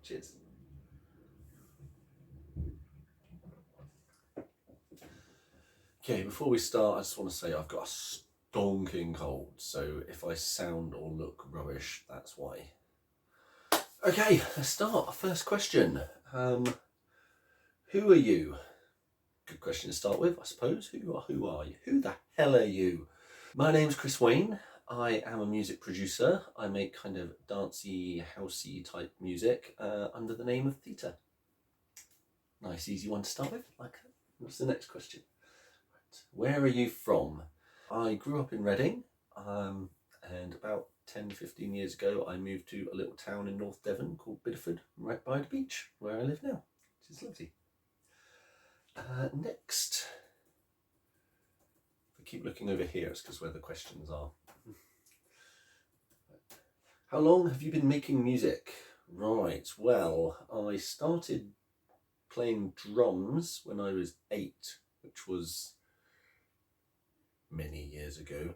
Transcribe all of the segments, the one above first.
Cheers. Okay, before we start, I just want to say I've got a stonking cold, so if I sound or look rubbish, that's why. Okay, let's start. First question. Who are you? Good question to start with, I suppose. Who are you? Who the hell are you? My name's Chris Wayne. I am a music producer. I make kind of dancey, housey type music under the name of Theta. Nice, easy one to start with. Like that. What's the next question? Right. Where are you from? I grew up in Reading, and about 10, 15 years ago, I moved to a little town in North Devon called Bideford, right by the beach, where I live now, which is lovely. Next. If I keep looking over here, it's because where the questions are. How long have you been making music? Right, well, I started playing drums when I was 8, which was many years ago.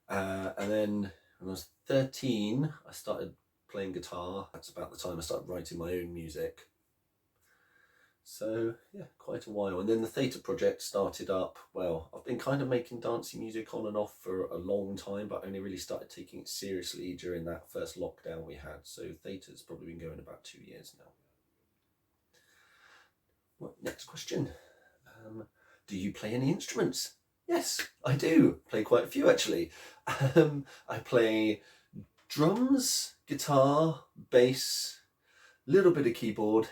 And then when I was 13, I started playing guitar. That's about the time I started writing my own music. So yeah, quite a while. And then the Theta project started up. Well, I've been kind of making dancey music on and off for a long time, but only really started taking it seriously during that first lockdown we had. So Theta's probably been going about 2 years now. Right, next question. Do you play any instruments? Yes, I do. Play quite a few actually. I play drums, guitar, bass, a little bit of keyboard,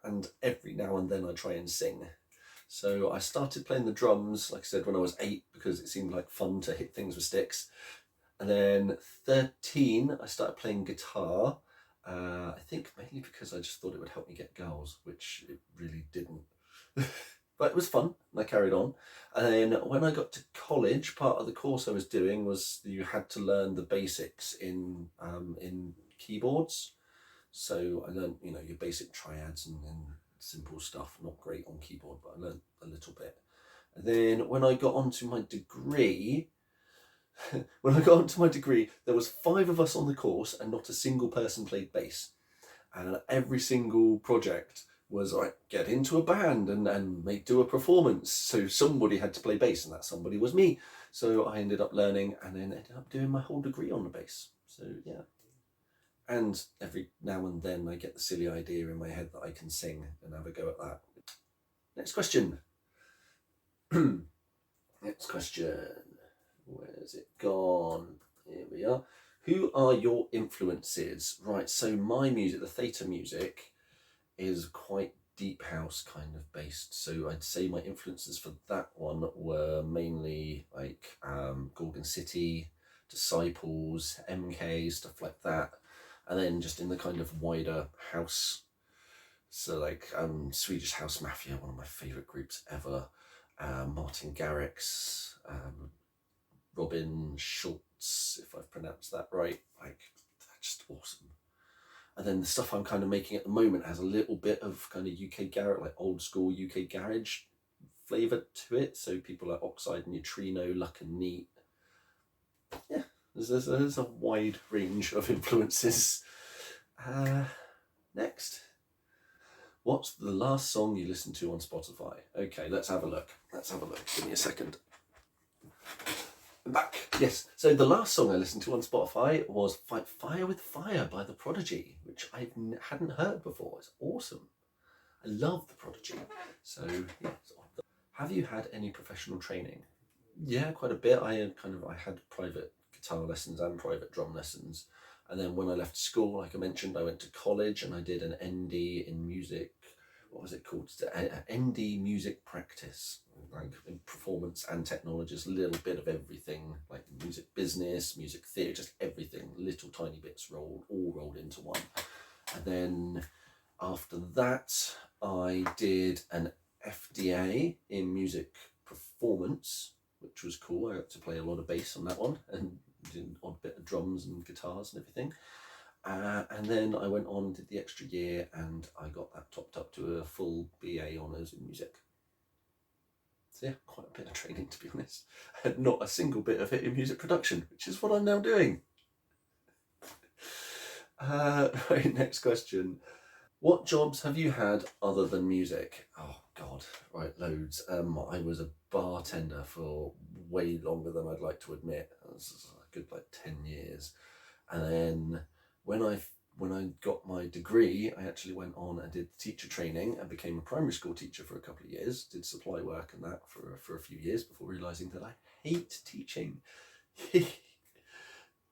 and every now and then I try and sing. So I started playing the drums, like I said, when I was 8 because it seemed like fun to hit things with sticks. And then 13, I started playing guitar. I think mainly because I just thought it would help me get girls, which it really didn't. But it was fun, and I carried on. And then when I got to college, part of the course I was doing was you had to learn the basics in keyboards. So I learned, your basic triads and simple stuff. Not great on keyboard, but I learned a little bit. And then when I got onto my degree, there was 5 of us on the course, and not a single person played bass. And every single project was like, get into a band and do a performance. So somebody had to play bass, and that somebody was me. So I ended up learning and then ended up doing my whole degree on the bass. So yeah. And every now and then I get the silly idea in my head that I can sing and have a go at that. Next question. Next question. Where's it gone? Here we are. Who are your influences? Right, so my music, the Theta music, is quite deep house kind of based. So I'd say my influences for that one were mainly like Gorgon City, Disciples, MK, stuff like that. And then just in the kind of wider house. So like Swedish House Mafia, one of my favourite groups ever. Martin Garrix, Robin Schultz, if I've pronounced that right. Like, they're just awesome. And then the stuff I'm kind of making at the moment has a little bit of kind of UK garage, like old school UK garage flavour to it. So people like Oxide, Neutrino, Luck and Neat. Yeah, there's a wide range of influences. Next. What's the last song you listened to on Spotify? Okay, let's have a look. Give me a second. I'm back. Yes. So the last song I listened to on Spotify was Fight Fire with Fire by The Prodigy, which I hadn't heard before. It's awesome. I love The Prodigy. So yeah. Have you had any professional training? Yeah, quite a bit. I had private guitar lessons and private drum lessons. And then when I left school, like I mentioned, I went to college and I did an ND in music. What was it called? ND music practice, like in performance and technology, just a little bit of everything, like music business, music theatre, just everything, little tiny bits all rolled into one. And then after that, I did an FDA in music performance, which was cool. I got to play a lot of bass on that one and did an odd bit of drums and guitars and everything. And then I went on, did the extra year, and I got that topped up to a full BA honours in music. So yeah, quite a bit of training, to be honest. And not a single bit of it in music production, which is what I'm now doing. Right, next question. What jobs have you had other than music? Oh God, right, loads. I was a bartender for way longer than I'd like to admit. It was a good like 10 years. And then when I got my degree, I actually went on and did teacher training and became a primary school teacher for a couple of years. Did supply work and that for a few years before realising that I hate teaching.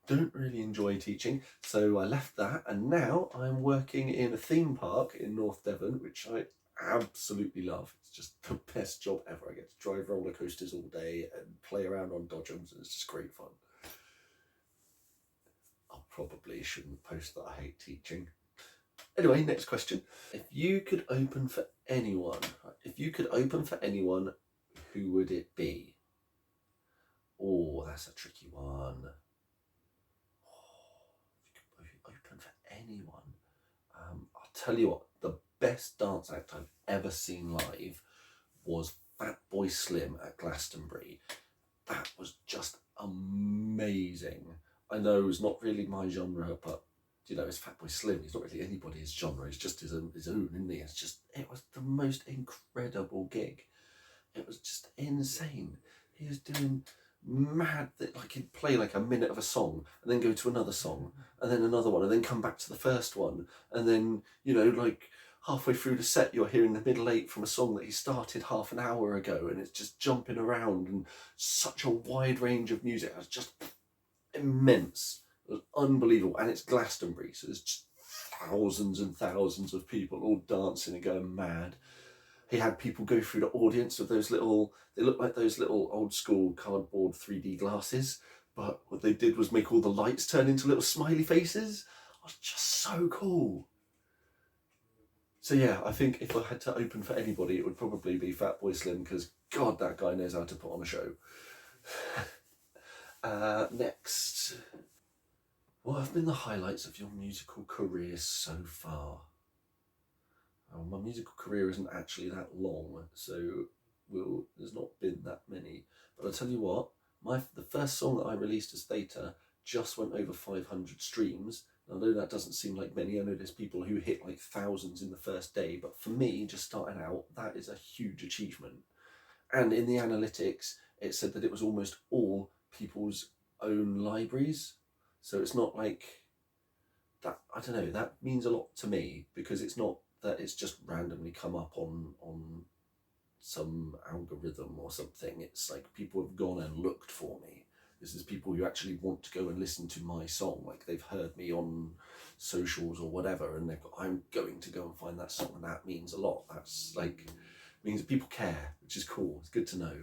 Don't really enjoy teaching, so I left that, and now I'm working in a theme park in North Devon, which I absolutely love. It's just the best job ever. I get to drive roller coasters all day and play around on dodgems, and it's just great fun. I probably shouldn't post that I hate teaching. Anyway, next question. If you could open for anyone, who would it be? Oh, that's a tricky one. Open for anyone. I'll tell you what, the best dance act I've ever seen live was Fatboy Slim at Glastonbury. That was just amazing. I know it's not really my genre, but you know, it's Fatboy Slim. He's not really anybody's genre. He's just his own, isn't he? It was the most incredible gig. It was just insane. He was doing mad that, like, he'd play like a minute of a song and then go to another song and then another one and then come back to the first one, and then, you know, like halfway through the set you're hearing the middle eight from a song that he started half an hour ago, and it's just jumping around, and such a wide range of music. It was just immense. It was unbelievable, and it's Glastonbury, so there's just thousands and thousands of people all dancing and going mad. He had people go through the audience with those little, they look like those little old school cardboard 3D glasses, but what they did was make all the lights turn into little smiley faces. It was just so cool. So yeah, I think if I had to open for anybody, it would probably be Fatboy Slim, because God, that guy knows how to put on a show. Next. What have been the highlights of your musical career so far? Well, my musical career isn't actually that long, so there's not been that many. But I'll tell you what, the first song that I released as Theta just went over 500 streams. I know that doesn't seem like many. I know there's people who hit like thousands in the first day, but for me, just starting out, that is a huge achievement. And in the analytics, it said that it was almost all people's own libraries. So it's not like that, I don't know, that means a lot to me, because it's not that it's just randomly come up on some algorithm or something. It's like people have gone and looked for me. This is people who actually want to go and listen to my song. Like, they've heard me on socials or whatever, and they've got, I'm going to go and find that song, and that means a lot. That's like, means that people care, which is cool. It's good to know.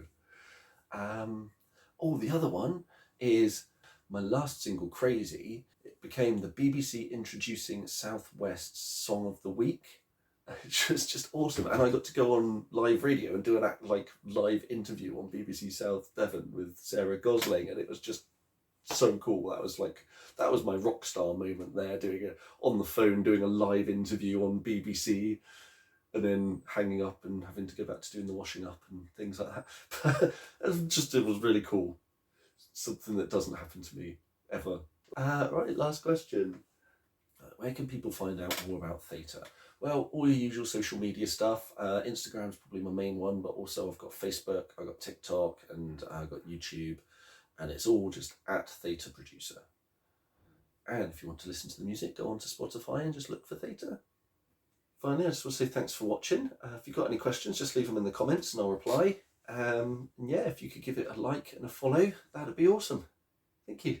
The other one is my last single, Crazy. It became the BBC Introducing South West Song of the Week. It was just awesome, and I got to go on live radio and do an live interview on BBC South Devon with Sarah Gosling, and it was just so cool. That was my rock star moment there, doing it on the phone, doing a live interview on BBC, and then hanging up and having to go back to doing the washing up and things like that. It was really cool. Something that doesn't happen to me ever. Right, last question. Where can people find out more about Theta? Well, all your usual social media stuff. Instagram's probably my main one, but also I've got Facebook, I've got TikTok, and I've got YouTube, and it's all just at Theta Producer. And if you want to listen to the music, go on to Spotify and just look for Theta. Finally, I just want to say thanks for watching. If you've got any questions, just leave them in the comments and I'll reply. Yeah, if you could give it a like and a follow, that'd be awesome. Thank you.